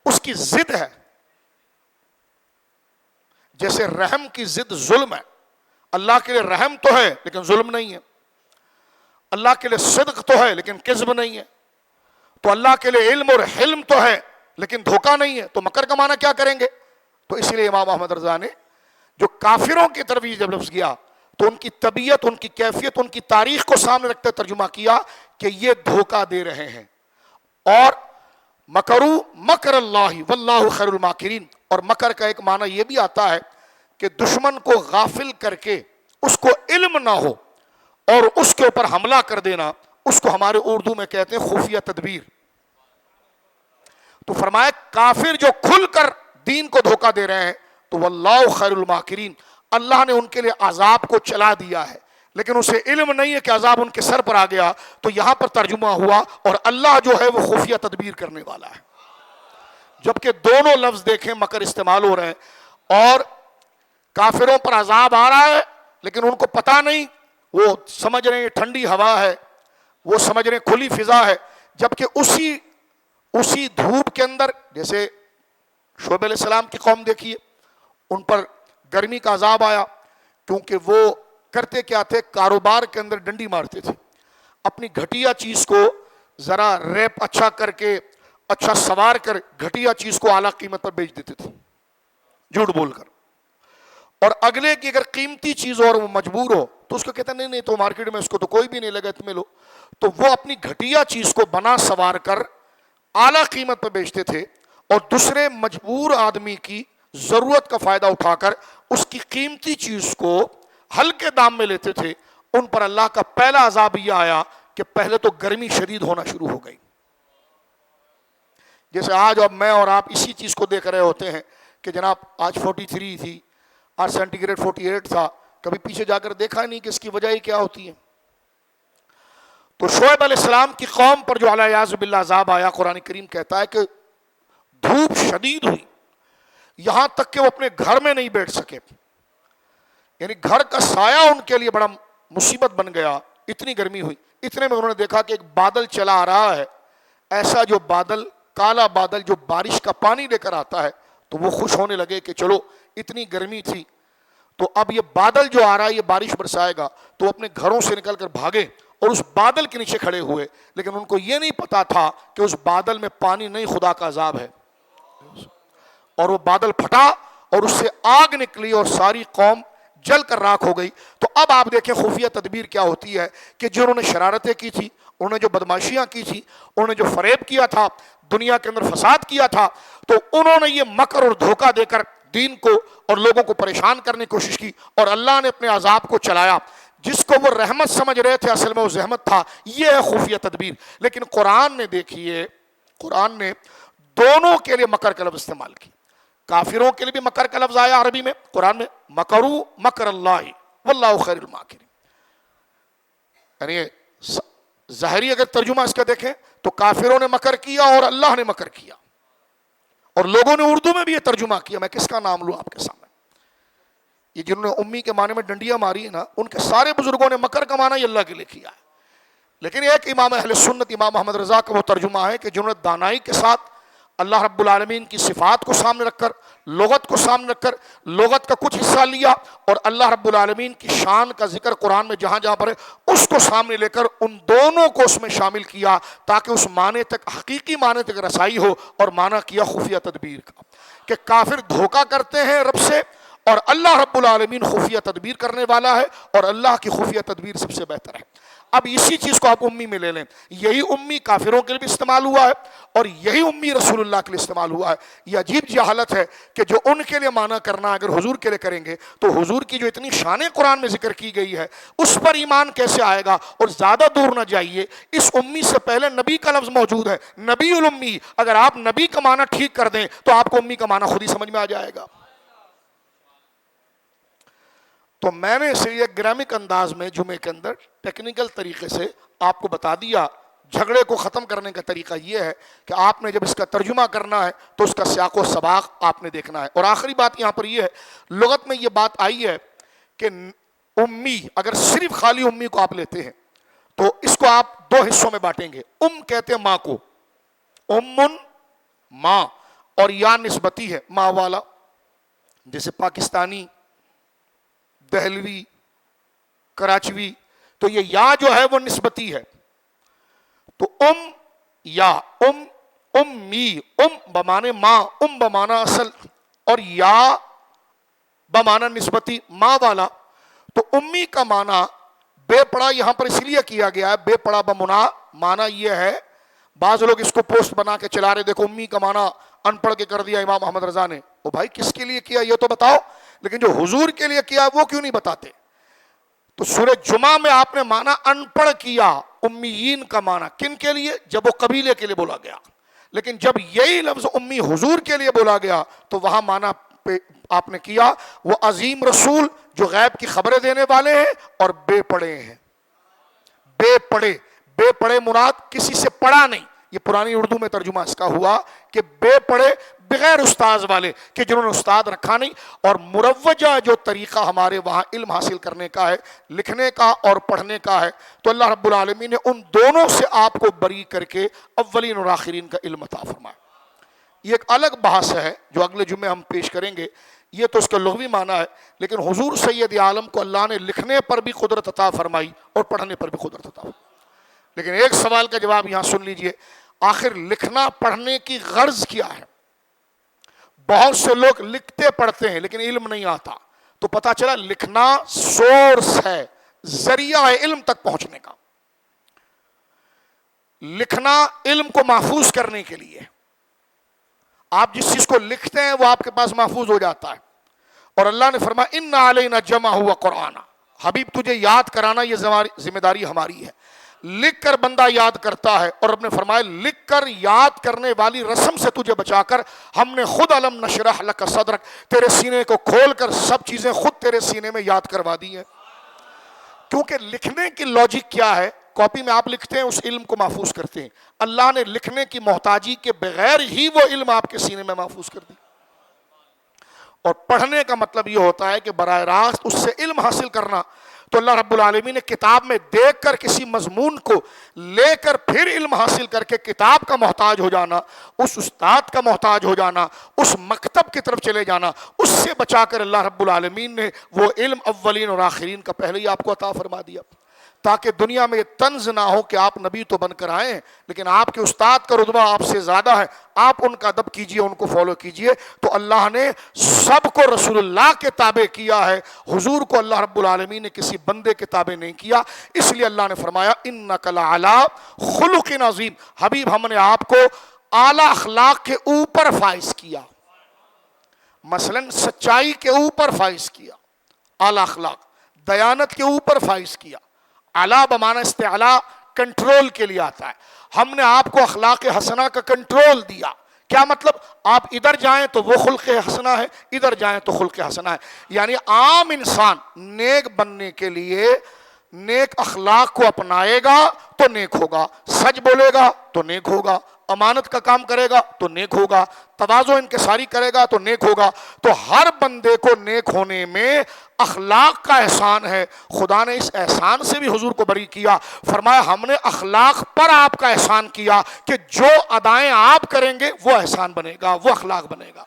اس کی ضد ہے. جیسے رحم کی ضد ظلم ہے، اللہ کے لیے رحم تو ہے لیکن ظلم نہیں ہے. اللہ کے لیے صدق تو ہے لیکن کذب نہیں ہے. تو اللہ کے لیے علم اور حلم تو ہے لیکن دھوکہ نہیں ہے. تو مکر کا معنی کیا کریں گے؟ تو اس لیے امام احمد رضا نے جو کافروں کی طرف یہ جب لفظ گیا تو ان کی طبیعت، ان کی کیفیت، ان کی تاریخ کو سامنے رکھتے ترجمہ کیا کہ یہ دھوکہ دے رہے ہیں. اور مکروا مکر اللہ واللہ خیر الماکرین. اور مکر کا ایک معنی یہ بھی آتا ہے کہ دشمن کو غافل کر کے اس کو علم نہ ہو اور اس کے اوپر حملہ کر دینا، اس کو ہمارے اردو میں کہتے ہیں خفیہ تدبیر. تو فرمایا کافر جو کھل کر دین کو دھوکہ دے رہے ہیں تو واللہ خیر الماکرین، اللہ نے ان کے لیے عذاب کو چلا دیا ہے لیکن اسے علم نہیں ہے کہ عذاب ان کے سر پر آ گیا. تو یہاں پر ترجمہ ہوا اور اللہ جو ہے وہ خفیہ تدبیر کرنے والا ہے. جبکہ دونوں لفظ دیکھیں مکر استعمال ہو رہے ہیں، اور کافروں پر عذاب آ رہا ہے لیکن ان کو پتہ نہیں، وہ سمجھ رہے ہیں ٹھنڈی ہوا ہے، وہ سمجھ رہے ہیں کھلی فضا ہے. جبکہ اسی دھوپ کے اندر، جیسے شعیب علیہ السلام کی قوم دیکھیے، ان پر گرمی کا عذاب آیا کیونکہ وہ کرتے کیا تھے؟ کاروبار کے اندر ڈنڈی مارتے تھے. اپنی گھٹیا چیز کو ذرا ریپ اچھا کر کے، اچھا سوار کر گھٹیا چیز کو اعلیٰ قیمت پر بیچ دیتے تھے جھوٹ بول کر. اور اگلے کی اگر قیمتی چیز اور وہ مجبور ہو تو اس کو کہتا نہیں تو مارکیٹ میں اس کو تو کوئی بھی نہیں لگا، تمہیں لو. تو وہ اپنی گھٹیا چیز کو بنا سوار کر اعلیٰ قیمت پر بیچتے تھے، اور دوسرے مجبور آدمی کی ضرورت کا فائدہ اٹھا کر اس کی قیمتی چیز کو ہلکے دام میں لیتے تھے. ان پر اللہ کا پہلا عذاب یہ آیا کہ پہلے تو گرمی شدید ہونا شروع ہو گئی. جیسے آج اب میں اور آپ اسی چیز کو دیکھ رہے ہوتے ہیں کہ جناب آج 43 تھی، آج سینٹی گریڈ 48 تھا، کبھی پیچھے جا کر دیکھا نہیں کہ اس کی وجہ کیا ہوتی ہے؟ تو شعیب علیہ السلام کی قوم پر جو علیہ باللہ عذاب آیا، قرآن کریم کہتا ہے کہ دھوپ شدید ہوئی، یہاں تک کہ وہ اپنے گھر میں نہیں بیٹھ سکے، یعنی گھر کا سایہ ان کے لیے بڑا مصیبت بن گیا، اتنی گرمی ہوئی۔ اتنے میں انہوں نے دیکھا کہ ایک بادل چلا آ رہا ہے، ایسا جو بادل، کالا بادل جو بارش کا پانی لے کر آتا ہے، تو وہ خوش ہونے لگے کہ چلو اتنی گرمی تھی تو اب یہ بادل جو آ رہا ہے یہ بارش برسائے گا، تو اپنے گھروں سے نکل کر بھاگے اور اس بادل کے نیچے کھڑے ہوئے، لیکن ان کو یہ نہیں پتا تھا کہ اس بادل میں پانی نہیں، خدا کا عذاب ہے۔ اور وہ بادل پھٹا اور اس سے آگ نکلی اور ساری قوم جل کر راکھ ہو گئی۔ تو اب آپ دیکھیں خفیہ تدبیر کیا ہوتی ہے کہ جنہوں نے شرارتیں کی تھی، انہوں نے جو بدماشیاں کی تھی، انہوں نے جو فریب کیا تھا، دنیا کے اندر فساد کیا تھا، تو انہوں نے یہ مکر اور دھوکہ دے کر دین کو اور لوگوں کو پریشان کرنے کی کوشش کی، اور اللہ نے اپنے عذاب کو چلایا۔ جس کو وہ رحمت سمجھ رہے تھے اصل میں وہ زحمت تھا۔ یہ ہے خفیہ تدبیر۔ لیکن قرآن نے دیکھیے، قرآن نے دونوں کے لیے مکر کا لفظ استعمال کی۔ کافروں کے لیے بھی مکر کا لفظ آیا عربی میں قرآن میں، مکروا مکر اللہ واللہ خیر الماکرین، یعنی ظاہری اگر ترجمہ اس کا دیکھیں تو کافروں نے مکر کیا اور اللہ نے مکر کیا، اور لوگوں نے اردو میں بھی یہ ترجمہ کیا۔ میں کس کا نام لوں آپ کے سامنے؟ یہ جنہوں نے امی کے معنی میں ڈنڈیاں ماری ہیں نا، ان کے سارے بزرگوں نے مکر کا معنی یہ اللہ کے لیے کیا ہے۔ لیکن ایک امام اہل سنت امام محمد رضا کا وہ ترجمہ ہے کہ جنہوں نے دانائی کے ساتھ اللہ رب العالمین کی صفات کو سامنے رکھ کر، لغت کو سامنے رکھ کر، لغت کا کچھ حصہ لیا اور اللہ رب العالمین کی شان کا ذکر قرآن میں جہاں جہاں پر ہے اس کو سامنے لے کر ان دونوں کو اس میں شامل کیا، تاکہ اس معنی تک، حقیقی معنی تک رسائی ہو، اور معنی کیا خفیہ تدبیر کا، کہ کافر دھوکہ کرتے ہیں رب سے، اور اللہ رب العالمین خفیہ تدبیر کرنے والا ہے، اور اللہ کی خفیہ تدبیر سب سے بہتر ہے۔ اب اسی چیز کو آپ امی میں لے لیں، یہی امی کافروں کے لیے بھی استعمال ہوا ہے اور یہی امی رسول اللہ کے لیے استعمال ہوا ہے۔ یہ عجیب جہالت ہے کہ جو ان کے لیے معنی کرنا اگر حضور کے لیے کریں گے تو حضور کی جو اتنی شان قرآن میں ذکر کی گئی ہے اس پر ایمان کیسے آئے گا؟ اور زیادہ دور نہ جائیے، اس امی سے پہلے نبی کا لفظ موجود ہے، نبی الامی۔ اگر آپ نبی کا معنی ٹھیک کر دیں تو آپ کو امی کا معنی خود ہی سمجھ میں آ جائے گا۔ تو میں نے اسے ایک گرامک انداز میں جمعے کے اندر ٹیکنیکل طریقے سے آپ کو بتا دیا۔ جھگڑے کو ختم کرنے کا طریقہ یہ ہے کہ آپ نے جب اس کا ترجمہ کرنا ہے تو اس کا سیاق و سباق آپ نے دیکھنا ہے۔ اور آخری بات یہاں پر یہ ہے، لغت میں یہ بات آئی ہے کہ امی، اگر صرف خالی امی کو آپ لیتے ہیں تو اس کو آپ دو حصوں میں بانٹیں گے۔ کہتے ہیں ماں کو، امن ماں، اور یا نسبتی ہے ماں والا، جیسے پاکستانی، دہلوی، کراچوی، تو یہ یا جو ہے وہ نسبتی ہے۔ تو یا امی، بمانے ماں، بمانا اصل، اور یا بمانا نسبتی ماں والا۔ تو امی کا معنی بے پڑا یہاں پر اس لیے کیا گیا ہے، بے پڑا بمنا، معنی یہ ہے، بعض لوگ اس کو پوسٹ بنا کے چلا رہے، دیکھو امی کا معنی ان پڑھ کے کر دیا امام محمد رضا نے۔ او بھائی کس کے لیے کیا یہ تو بتاؤ، لیکن جو حضور کے لیے کیا وہ کیوں نہیں بتاتے؟ تو سورہ جمعہ میں آپ نے معنی ان پڑھ کیا، امیین کا معنی کن کے لیے؟ جب وہ قبیلے کے لیے بولا گیا، لیکن جب یہی لفظ امی حضور کے لیے بولا گیا تو وہاں معنی پہ آپ نے کیا وہ عظیم رسول جو غیب کی خبریں دینے والے ہیں اور بے پڑھے ہیں۔ بے پڑھے مراد کسی سے پڑھا نہیں، یہ پرانی اردو میں ترجمہ اس کا ہوا کہ بے پڑھے بغیر استاذ والے، کہ جنہوں نے استاد رکھا نہیں۔ اور مروجہ جو طریقہ ہمارے وہاں علم حاصل کرنے کا ہے، لکھنے کا اور پڑھنے کا ہے، تو اللہ رب العالمین نے ان دونوں سے آپ کو بری کر کے اولین اور آخرین کا علم عطا فرمایا۔ یہ ایک الگ بحث ہے جو اگلے جمعے ہم پیش کریں گے، یہ تو اس کا لغوی معنی ہے، لیکن حضور سید عالم کو اللہ نے لکھنے پر بھی قدرت عطا فرمائی اور پڑھنے پر بھی قدرت عطا فرمائی۔ لیکن ایک سوال کا جواب یہاں سن لیجئے، آخر لکھنا پڑھنے کی غرض کیا ہے؟ بہت سے لوگ لکھتے پڑھتے ہیں لیکن علم نہیں آتا، تو پتا چلا لکھنا سورس ہے، ذریعہ ہے علم تک پہنچنے کا۔ لکھنا علم کو محفوظ کرنے کے لیے، آپ جس چیز کو لکھتے ہیں وہ آپ کے پاس محفوظ ہو جاتا ہے۔ اور اللہ نے فرمایا ان علینا جمع ہوا قرآن، حبیب تجھے یاد کرانا یہ ذمہ داری ہماری ہے۔ لکھ کر بندہ یاد کرتا ہے، اور رب نے فرمایا لکھ کر یاد کرنے والی رسم سے تجھے بچا کر ہم نے خود علم نشرح لک صدرک، تیرے سینے کو کھول کر سب چیزیں خود تیرے سینے میں یاد کروا دی ہیں۔ کیونکہ لکھنے کی لاجک کیا ہے، کاپی میں آپ لکھتے ہیں اس علم کو محفوظ کرتے ہیں، اللہ نے لکھنے کی محتاجی کے بغیر ہی وہ علم آپ کے سینے میں محفوظ کر دی۔ اور پڑھنے کا مطلب یہ ہوتا ہے کہ براہ راست اس سے علم حاصل کرنا، تو اللہ رب العالمین نے کتاب میں دیکھ کر کسی مضمون کو لے کر پھر علم حاصل کر کے کتاب کا محتاج ہو جانا، اس استاد کا محتاج ہو جانا، اس مکتب کی طرف چلے جانا، اس سے بچا کر اللہ رب العالمین نے وہ علم اولین اور آخرین کا پہلے ہی آپ کو عطا فرما دیا، تاکہ دنیا میں یہ طنز نہ ہو کہ آپ نبی تو بن کر آئے لیکن آپ کے استاد کا رتبہ آپ سے زیادہ ہے، آپ ان کا ادب کیجئے، ان کو فالو کیجئے۔ تو اللہ نے سب کو رسول اللہ کے تابع کیا ہے، حضور کو اللہ رب العالمین نے کسی بندے کے تابع نہیں کیا، اس لیے اللہ نے فرمایا انک لعلی خلق عظیم، حبیب ہم نے آپ کو اعلیٰ اخلاق کے اوپر فائز کیا، مثلا سچائی کے اوپر فائز کیا، اعلیٰ اخلاق دیانت کے اوپر فائز کیا، اعلیٰ بمعنی استعلاء کنٹرول کے لیے آتا ہے، ہم نے آپ کو اخلاق حسنہ کا کنٹرول دیا، کیا مطلب آپ ادھر جائیں تو وہ خلق حسنہ ہے، ادھر جائیں تو خلق حسنہ ہے، یعنی عام انسان نیک بننے کے لیے نیک اخلاق کو اپنائے گا تو نیک ہوگا، سچ بولے گا تو نیک ہوگا، امانت کا کام کرے گا تو نیک ہوگا، تواضع انکساری کرے گا تو نیک ہوگا، تو ہر بندے کو نیک ہونے میں اخلاق کا احسان ہے۔ خدا نے اس احسان سے بھی حضور کو بری کیا، فرمایا ہم نے اخلاق پر آپ کا احسان کیا کہ جو ادائیں آپ کریں گے وہ احسان بنے گا، وہ اخلاق بنے گا۔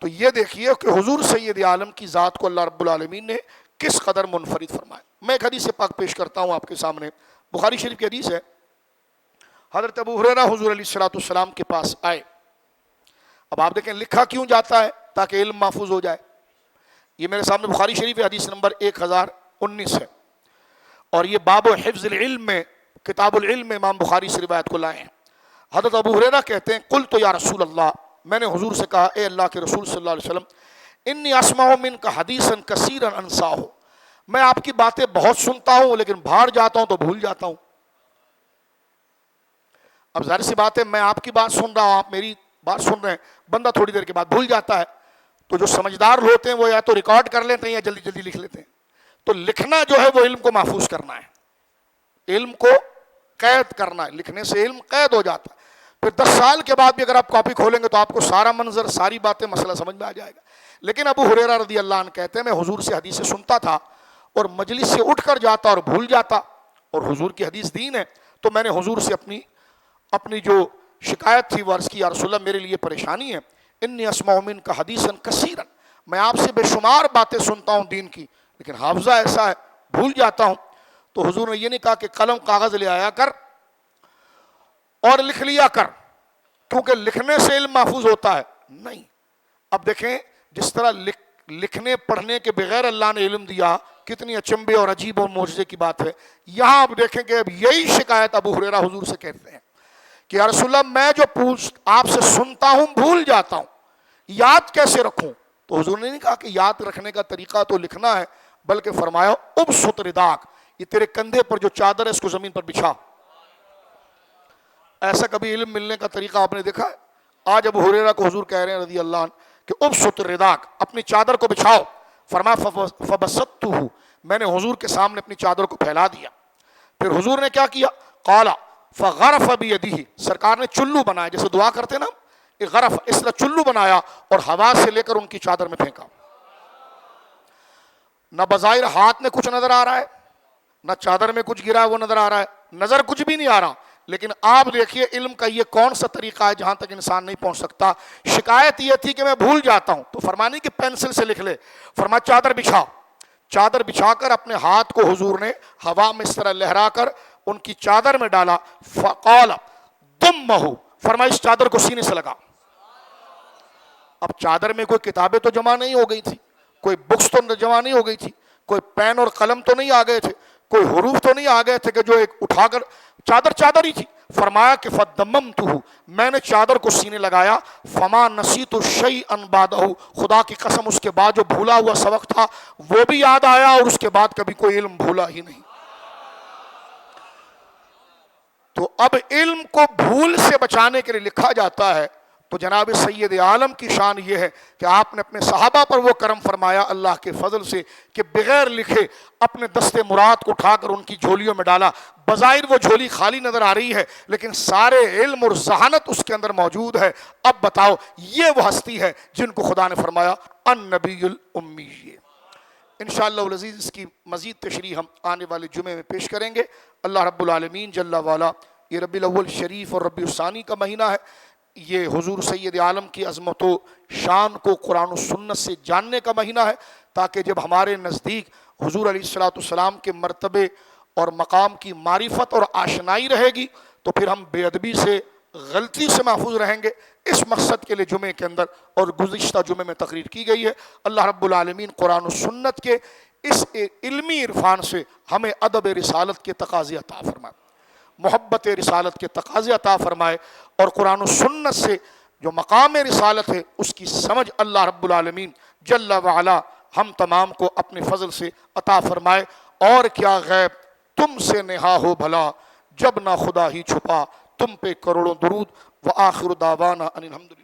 تو یہ دیکھیے کہ حضور سید عالم کی ذات کو اللہ رب العالمین نے کس قدر منفرد فرمایا۔ میں ایک حدیث پاک پیش کرتا ہوں آپ کے سامنے، بخاری شریف کی حدیث ہے، حضرت ابو ہریرہ حضور علیہ السلام کے پاس آئے۔ اب آپ دیکھیں لکھا کیوں جاتا ہے؟ تاکہ علم محفوظ ہو جائے۔ یہ میرے سامنے بخاری شریف حدیث نمبر 1019 ہے، اور یہ باب حفظ العلم میں کتاب العلم میں امام بخاری سے روایت کو لائے ہیں۔ حضرت ابو ہریرہ کہتے ہیں قلت یا رسول اللہ، میں نے حضور سے کہا اے اللہ کے رسول صلی اللہ علیہ وسلم، انی اسمع منک حدیثا کثیرا انساہ، میں آپ کی باتیں بہت سنتا ہوں لیکن باہر جاتا ہوں تو بھول جاتا ہوں۔ اب ظاہر سی بات ہے میں آپ کی بات سن رہا ہوں، آپ میری بات سن رہے ہیں، بندہ تھوڑی دیر کے بعد بھول جاتا ہے، تو جو سمجھدار ہوتے ہیں وہ یا تو ریکارڈ کر لیتے ہیں یا جلدی جلدی لکھ لیتے ہیں۔ تو لکھنا جو ہے وہ علم کو محفوظ کرنا ہے، علم کو قید کرنا ہے، لکھنے سے علم قید ہو جاتا ہے، پھر 10 سال کے بعد بھی اگر آپ کاپی کھولیں گے تو آپ کو سارا منظر ساری باتیں مسئلہ سمجھ میں آ جائے گا۔ لیکن ابو ہریرہ رضی اللہ عنہ کہتے ہیں میں حضور سے حدیثیں سنتا تھا اور مجلس سے اٹھ کر جاتا اور بھول جاتا، اور حضور کی حدیث دین ہے، تو میں نے حضور سے اپنی جو شکایت تھی وہ عرض کی، یا رسول اللہ میرے لیے پریشانی ہے، انی اسمع منک حدیثا کثیرا، میں آپ سے بے شمار باتیں سنتا ہوں دین کی لیکن حافظہ ایسا ہے بھول جاتا ہوں۔ تو حضور نے یہ نہیں کہا کہ قلم کاغذ لے آیا کر اور لکھ لیا کر کیونکہ لکھنے سے علم محفوظ ہوتا ہے، نہیں۔ اب دیکھیں جس طرح لکھنے پڑھنے کے بغیر اللہ نے علم دیا، کتنی اچنبے اور عجیب اور معجزے کی بات ہے۔ یہاں آپ دیکھیں کہ اب یہی شکایت ابو ہریرہ حضور سے کہتے ہیں کہ یا رسول اللہ میں جو آپ سے سنتا ہوں بھول جاتا ہوں، یاد کیسے رکھوں؟ تو حضور نے نہیں کہا کہ یاد رکھنے کا طریقہ تو لکھنا ہے، بلکہ فرمایا ابسط رداک، یہ تیرے کندھے پر جو چادر ہے اس کو زمین پر بچھا۔ ایسا کبھی علم ملنے کا طریقہ آپ نے دیکھا ہے؟ آج ابو ہریرہ کو حضور کہہ رہے ہیں رضی اللہ عنہ کہ ابسط رداک، اپنی چادر کو بچھاؤ۔ فرمایا فبسطتہ، میں نے حضور کے سامنے اپنی چادر کو پھیلا دیا۔ پھر حضور نے کیا کیا؟ قال فغرف بیدہ، سرکار نے چلو بنایا، جیسے دعا کرتے نا ایک غرف، اس طرح چلو بنایا اور ہوا سے لے کر ان کی چادر میں پھینکا۔ نہ بظاہر ہاتھ میں کچھ نظر آ رہا ہے، نہ چادر میں کچھ گرا ہے وہ نظر آ رہا ہے، نظر کچھ بھی نہیں آ رہا، لیکن آپ دیکھیے علم کا یہ کون سا طریقہ ہے جہاں تک انسان نہیں پہنچ سکتا۔ شکایت یہ تھی کہ میں بھول جاتا ہوں، تو فرمانے کہ پینسل سے لکھ لے، فرمایا چادر بچھا۔ چادر بچھا کر اپنے ہاتھ کو حضور نے ہوا میں اس طرح لہرا کر ان کی چادر میں ڈالا۔ فقال ضمہ، فرمایا اس چادر کو سینے سے لگا۔ اب چادر میں کوئی کتابیں تو جمع نہیں ہو گئی تھی، کوئی بکس تو جمع نہیں ہو گئی تھی، کوئی پین اور قلم تو نہیں آ گئے تھے، کوئی حروف تو نہیں آ گئے تھے کہ جو ایک اٹھا کر، چادر ہی تھی۔ فرمایا کہ فضممتہ، میں نے چادر کو سینے لگایا، فما نسیت شیئا بعدہ، خدا کی قسم اس کے بعد جو بھولا ہوا سبق تھا وہ بھی یاد آیا، اور اس کے بعد کبھی کوئی علم بھولا ہی نہیں۔ تو اب علم کو بھول سے بچانے کے لیے لکھا جاتا ہے تو جناب سید عالم کی شان یہ ہے کہ آپ نے اپنے صحابہ پر وہ کرم فرمایا اللہ کے فضل سے کہ بغیر لکھے اپنے دست مراد کو اٹھا کر ان کی جھولیوں میں ڈالا. بظاہر وہ جھولی خالی نظر آ رہی ہے لیکن سارے علم اور ذہانت اس کے اندر موجود ہے. اب بتاؤ یہ وہ ہستی ہے جن کو خدا نے فرمایا النبی الامی. انشاءاللہ العزیز اس کی مزید تشریح ہم آنے والے جمعے میں پیش کریں گے. اللہ رب العالمین جل والا، یہ ربیع الاول شریف اور ربیع الثانی کا مہینہ ہے، یہ حضور سید عالم کی عظمت و شان کو قرآن و سنت سے جاننے کا مہینہ ہے، تاکہ جب ہمارے نزدیک حضور علیہ الصلوۃ والسلام کے مرتبے اور مقام کی معرفت اور آشنائی رہے گی تو پھر ہم بے ادبی سے، غلطی سے محفوظ رہیں گے. اس مقصد کے لیے جمعے کے اندر اور گزشتہ جمعے میں تقریر کی گئی ہے. اللہ رب العالمین قرآن و سنت کے اس علمی عرفان سے ہمیں ادب رسالت کے تقاضے عطا فرمائے، محبت رسالت کے تقاضے عطا فرمائے، اور قرآن و سنت سے جو مقام رسالت ہے اس کی سمجھ اللہ رب العالمین جل وعلا ہم تمام کو اپنے فضل سے عطا فرمائے. اور کیا غیب تم سے نہا ہو بھلا، جب نہ خدا ہی چھپا، تم پہ کروڑوں درود. وآخر دعوانا ان الحمدللہ.